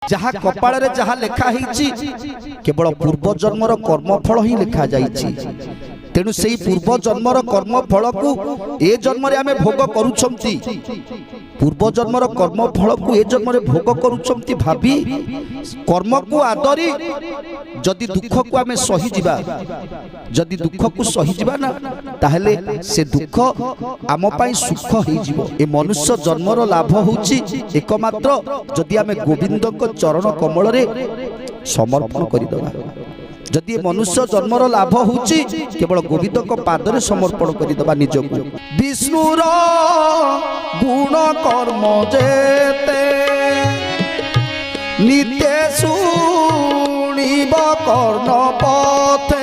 जहाँ कपाल रे जहाँ लेखा ही केवल पूर्व जन्मर कर्मफल ही लिखा जाइछि। तेणु से पूर्व जन्मर कर्मफल को ए जन्म आमे भोग करूछंती, पूर्व जन्मर कर्मफल को ए जन्म भोग करूछंती भाभी कर्म को आदरी जदि दुख को आमे सही जिबा, जदि दुख को सही जिबा ना ताहले से दुख आम पाई सुख ही जिवो। ए मनुष्य जन्मर लाभ होउछि एकमात्र जदि आमे गोविंद को चरण कमल रे समर्पण करिदबा। जदि मनुष्य जन्मर लाभ होउछि केवल गोविंद को पादरे समर्पण करिदबा निजको। विष्णुर गुण कर्म जेते नित्य शुणिब कर्ण पथ